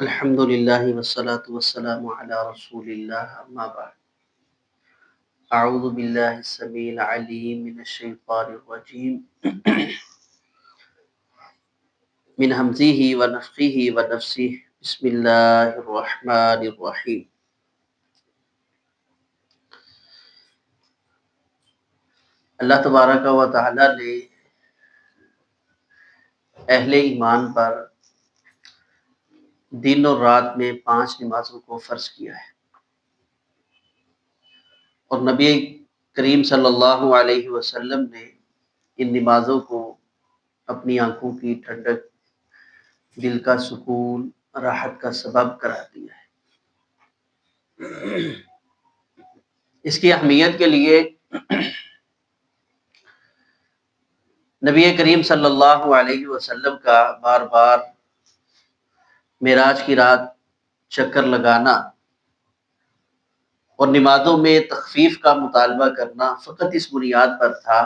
الحمد للہ والصلاة والسلام علی رسول اللہ اما بعد اعوذ باللہ السمیع العلیم من الشیطان الرجیم من ہمزہ ونفخہ ونفثہ بسم اللہ الرحمن الرحیم اللہ تبارک و تعالی نے اہل ایمان پر دن اور رات میں 5 نمازوں کو فرض کیا ہے، اور نبی کریم صلی اللہ علیہ وسلم نے ان نمازوں کو اپنی آنکھوں کی ٹھنڈک، دل کا سکون، راحت کا سبب قرار دیا ہے۔ اس کی اہمیت کے لیے نبی کریم صلی اللہ علیہ وسلم کا بار بار معراج کی رات چکر لگانا اور نمازوں میں تخفیف کا مطالبہ کرنا فقط اس بنیاد پر تھا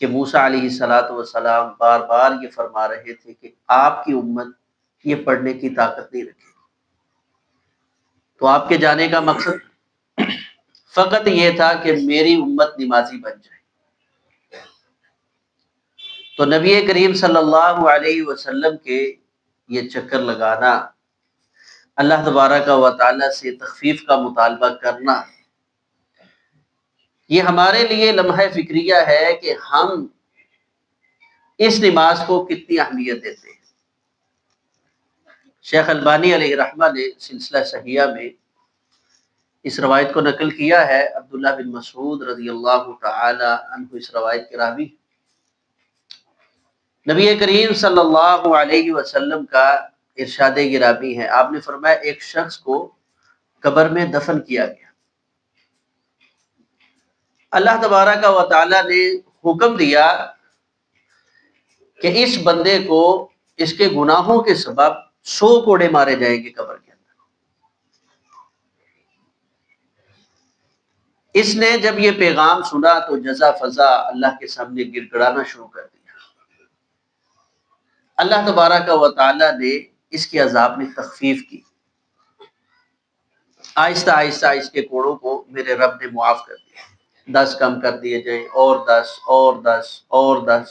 کہ موسیٰ علیہ السلام بار بار یہ فرما رہے تھے کہ آپ کی امت یہ پڑھنے کی طاقت نہیں رکھے، تو آپ کے جانے کا مقصد فقط یہ تھا کہ میری امت نمازی بن جائے۔ تو نبی کریم صلی اللہ علیہ وسلم کے یہ چکر لگانا، اللہ تبارک و تعالی سے تخفیف کا مطالبہ کرنا، یہ ہمارے لیے لمحہ فکریہ ہے کہ ہم اس نماز کو کتنی اہمیت دیتے ہیں۔ شیخ البانی علیہ رحمہ نے سلسلہ صحیحہ میں اس روایت کو نقل کیا ہے۔ عبداللہ بن مسعود رضی اللہ تعالی عنہ اس روایت کے راوی۔ نبی کریم صلی اللہ علیہ وسلم کا ارشاد گرامی ہے، آپ نے فرمایا ایک شخص کو قبر میں دفن کیا گیا، اللہ تبارک و تعالی نے حکم دیا کہ اس بندے کو اس کے گناہوں کے سبب 100 کوڑے مارے جائیں گے قبر کے اندر۔ اس نے جب یہ پیغام سنا تو جزا فضا اللہ کے سامنے گر گڑانا شروع کر دیا۔ اللہ تبارک و تعالی نے اس کے عذاب میں تخفیف کی، آہستہ آہستہ اس کے کوڑوں کو میرے رب نے معاف کر دیا، 10 کم کر دیے جائیں، اور 10 اور 10 اور 10،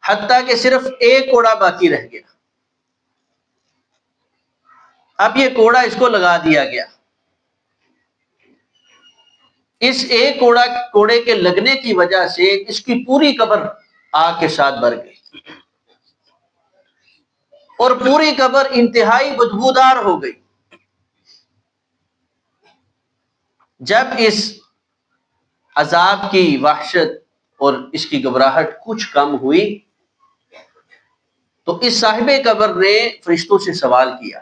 حتیٰ کہ صرف ایک کوڑا باقی رہ گیا۔ اب یہ کوڑا اس کو لگا دیا گیا، اس ایک کوڑے کے لگنے کی وجہ سے اس کی پوری قبر آگ کے ساتھ بھر گئی، اور پوری قبر انتہائی بدبودار ہو گئی۔ جب اس عذاب کی وحشت اور اس کی گھبراہٹ کچھ کم ہوئی تو اس صاحب قبر نے فرشتوں سے سوال کیا،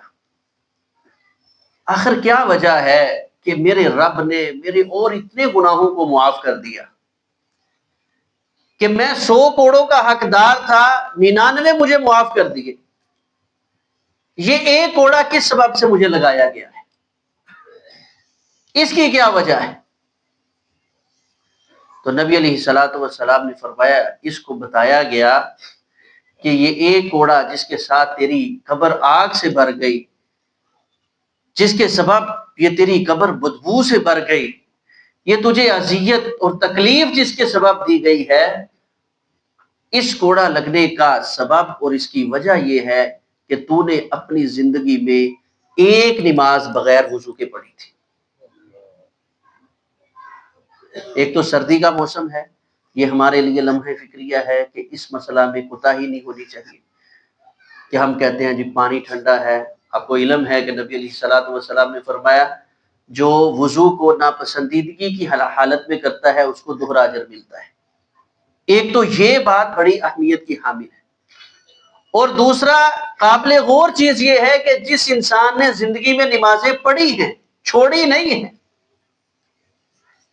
آخر کیا وجہ ہے کہ میرے رب نے میرے اور اتنے گناہوں کو معاف کر دیا کہ میں 100 کوڑوں کا حقدار تھا، 99 مجھے معاف کر دیے، یہ ایک کوڑا کس سبب سے مجھے لگایا گیا ہے، اس کی کیا وجہ ہے؟ تو نبی علیہ السلام نے فرمایا، اس کو بتایا گیا کہ یہ ایک کوڑا جس کے ساتھ تیری قبر آگ سے بھر گئی، جس کے سبب یہ تیری قبر بدبو سے بھر گئی، یہ تجھے اذیت اور تکلیف جس کے سبب دی گئی ہے، اس کوڑا لگنے کا سبب اور اس کی وجہ یہ ہے کہ تو نے اپنی زندگی میں ایک نماز بغیر وضو کے پڑھی تھی۔ ایک تو سردی کا موسم ہے، یہ ہمارے لیے لمحہ فکریہ ہے کہ اس مسئلہ میں کوتاہی نہیں ہونی چاہیے کہ ہم کہتے ہیں جی پانی ٹھنڈا ہے۔ آپ کو علم ہے کہ نبی علیہ السلام نے فرمایا جو وضو کو ناپسندیدگی کی حالت میں کرتا ہے اس کو دوہرا اجر ملتا ہے۔ ایک تو یہ بات بڑی اہمیت کی حامل ہے، اور دوسرا قابل غور چیز یہ ہے کہ جس انسان نے زندگی میں نمازیں پڑھی ہیں، چھوڑی نہیں ہیں،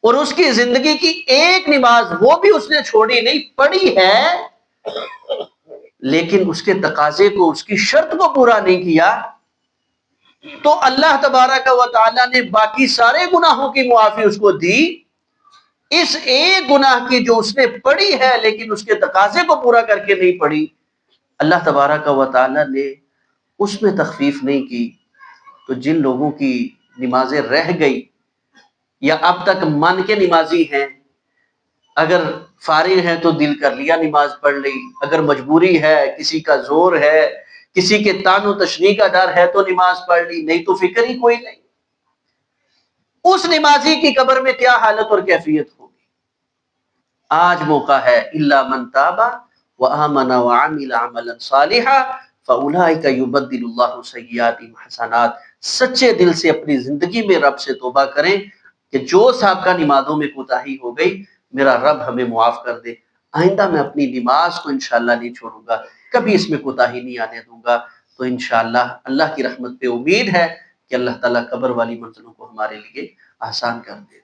اور اس کی زندگی کی ایک نماز وہ بھی اس نے چھوڑی نہیں، پڑھی ہے، لیکن اس کے تقاضے کو، اس کی شرط کو پورا نہیں کیا، تو اللہ تبارک و تعالی نے باقی سارے گناہوں کی معافی اس کو دی، اس ایک گناہ کی جو اس نے پڑھی ہے لیکن اس کے تقاضے کو پورا کر کے نہیں پڑھی، اللہ تبارک و تعالی نے اس میں تخفیف نہیں کی، تو جن لوگوں کی نمازیں رہ گئی یا اب تک من کے نمازی ہیں، اگر فارغ ہیں تو دل کر لیا نماز پڑھ لی، اگر مجبوری ہے، کسی کا زور ہے، کسی کے تان و تشنیع کا ڈر ہے تو نماز پڑھ لی، نہیں تو فکر ہی کوئی نہیں، اس نمازی کی قبر میں کیا حالت اور کیفیت ہوگی۔ آج موقع ہے، الا من تاب وآمن وعمل عملا صالحا فاولئک یبدل اللہ سیئاتہم حسنات۔ سچے دل سے اپنی زندگی میں رب سے توبہ کریں کہ جو صاحب کا نمازوں میں کوتاہی ہو گئی، میرا رب ہمیں معاف کر دے، آئندہ میں اپنی نماز کو انشاءاللہ نہیں چھوڑوں گا، کبھی اس میں کوتاہی نہیں آنے دوں گا۔ تو انشاءاللہ اللہ کی رحمت پہ امید ہے کہ اللہ تعالیٰ قبر والی منزلوں کو ہمارے لیے آسان کر دے۔